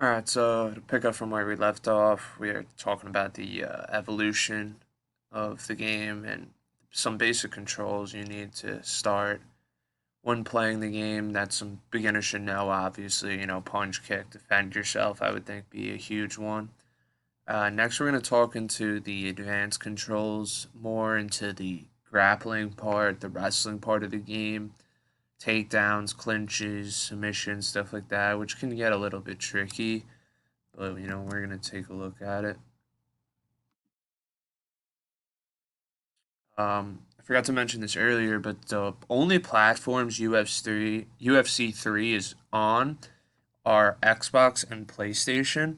All right, so to pick up from where we left off, we are talking about the evolution of the game and some basic controls you need to start when playing the game that some beginners should know. Obviously, punch, kick, defend yourself, I would think be a huge one. Next, we're going to talk into the advanced controls, more into the grappling part, the wrestling part of the game, takedowns, clinches, submissions, stuff like that, which can get a little bit tricky, but we're gonna take a look at it. I forgot to mention this earlier, but the only platforms UFC 3 is on are Xbox and PlayStation.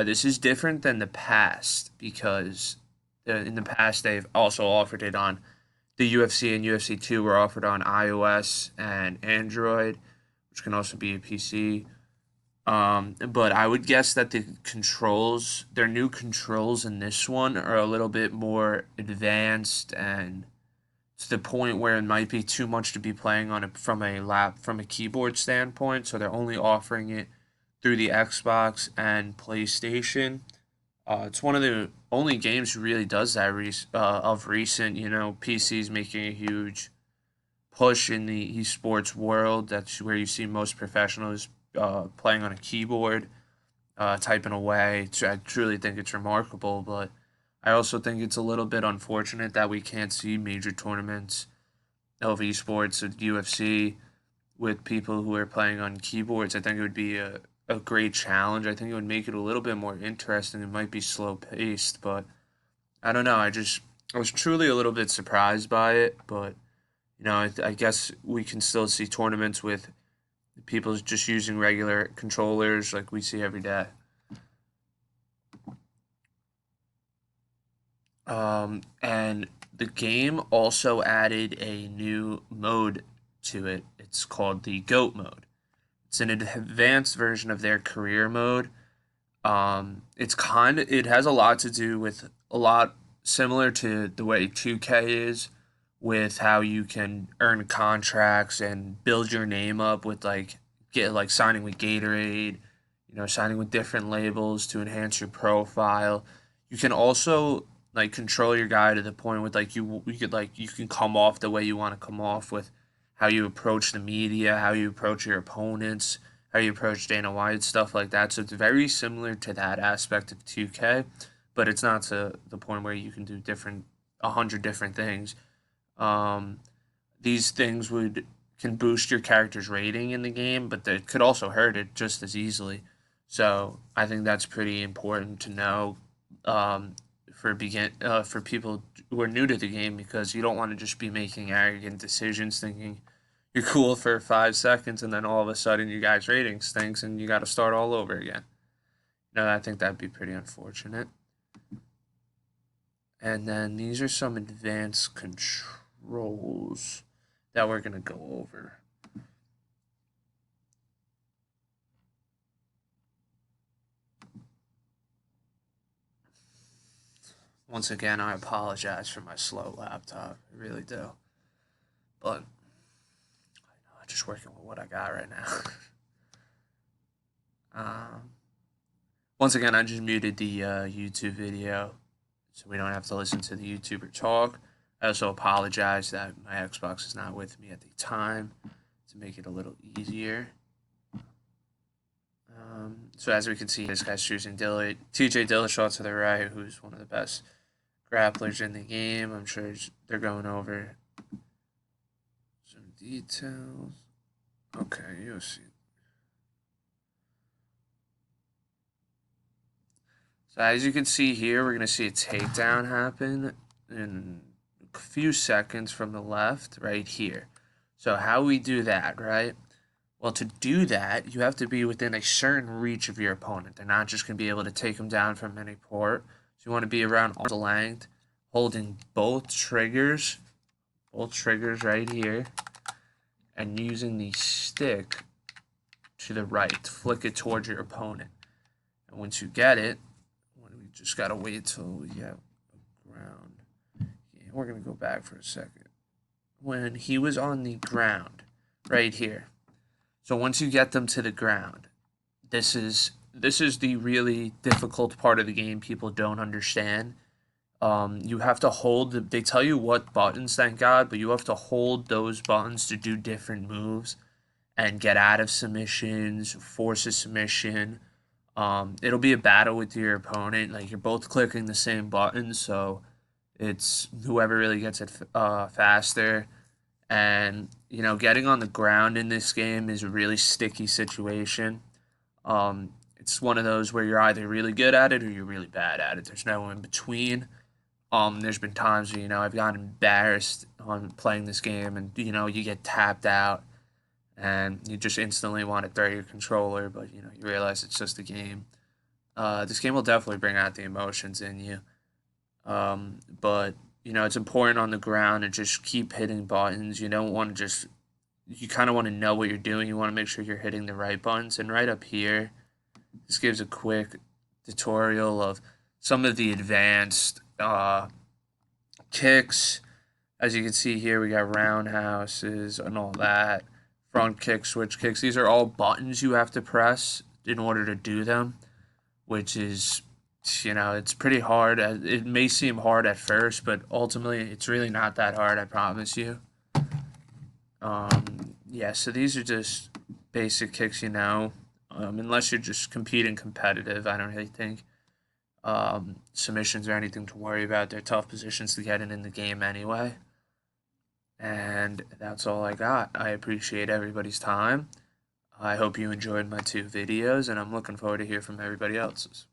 This is different than the past because in the past they've also offered it on the UFC, and UFC 2 were offered on iOS and Android, which can also be a PC. But I would guess that the controls, their new controls in this one are a little bit more advanced and to the point where it might be too much to be playing on it from a keyboard standpoint. So they're only offering it through the Xbox and PlayStation. It's one of the only games who really does that of recent. PCs making a huge push in the esports world. That's where you see most professionals playing on a keyboard, typing away. I truly think it's remarkable, but I also think it's a little bit unfortunate that we can't see major tournaments of esports of UFC with people who are playing on keyboards. I think it would be a great challenge. I think it would make it a little bit more interesting. It might be slow paced, but I don't know. I was truly a little bit surprised by it, but I guess we can still see tournaments with people just using regular controllers like we see every day. And the game also added a new mode to it. It's called the GOAT mode. It's an advanced version of their career mode. It has a lot to do with a lot similar to the way 2K is, with how you can earn contracts and build your name up with get like signing with Gatorade, signing with different labels to enhance your profile. You can also like control your guy to the point with you can come off the way you want to come off with how you approach the media, how you approach your opponents, how you approach Dana White, stuff like that. So it's very similar to that aspect of 2K, but it's not to the point where you can do 100 different things. Um, these things would can boost your character's rating in the game, but they could also hurt it just as easily. So I think that's pretty important to know, for people who are new to the game, because you don't want to just be making arrogant decisions thinking you're cool for 5 seconds and then all of a sudden your guy's rating stinks and you got to start all over again. I think that'd be pretty unfortunate. And then these are some advanced controls that we're going to go over. Once again, I apologize for my slow laptop. I really do. But I'm just working with what I got right now. um, Once again, I just muted the YouTube video so we don't have to listen to the YouTuber talk. I also apologize that my Xbox is not with me at the time to make it a little easier. So as we can see, this guy's choosing TJ Dillashaw to the right, who's one of the best grapplers in the game. I'm sure they're going over some details. Okay, you'll see. So as you can see here, we're gonna see a takedown happen in a few seconds from the left, right here. So how we do that, right? Well, to do that, you have to be within a certain reach of your opponent. They're not just gonna be able to take them down from any port. So you want to be around arm's length, holding both triggers right here, and using the stick to the right, flick it towards your opponent. And once you get it, we just gotta wait till we get ground. Yeah, we're gonna go back for a second. When he was on the ground, right here. So once you get them to the ground, this is this is the really difficult part of the game people don't understand. You have to hold they tell you what buttons, thank God, but you have to hold those buttons to do different moves and get out of submissions, force a submission. It'll be a battle with your opponent. Like you're both clicking the same button, so it's whoever really gets it faster. And getting on the ground in this game is a really sticky situation. It's one of those where you're either really good at it or you're really bad at it. There's no in between. There's been times where I've gotten embarrassed on playing this game, and you get tapped out, and you just instantly want to throw your controller, but you realize it's just a game. This game will definitely bring out the emotions in you. But it's important on the ground and just keep hitting buttons. You don't want to just you kind of want to know what you're doing. You want to make sure you're hitting the right buttons. And right up here, this gives a quick tutorial of some of the advanced kicks. As you can see here, we got roundhouses and all that. Front kick, switch kicks. These are all buttons you have to press in order to do them, which is, it's pretty hard. It may seem hard at first, but ultimately it's really not that hard, I promise you. Yeah, so these are just basic kicks, unless you're just competing competitive. I don't really think submissions are anything to worry about. They're tough positions to get in the game anyway. And that's all I got. I appreciate everybody's time. I hope you enjoyed my 2 videos, and I'm looking forward to hear from everybody else's.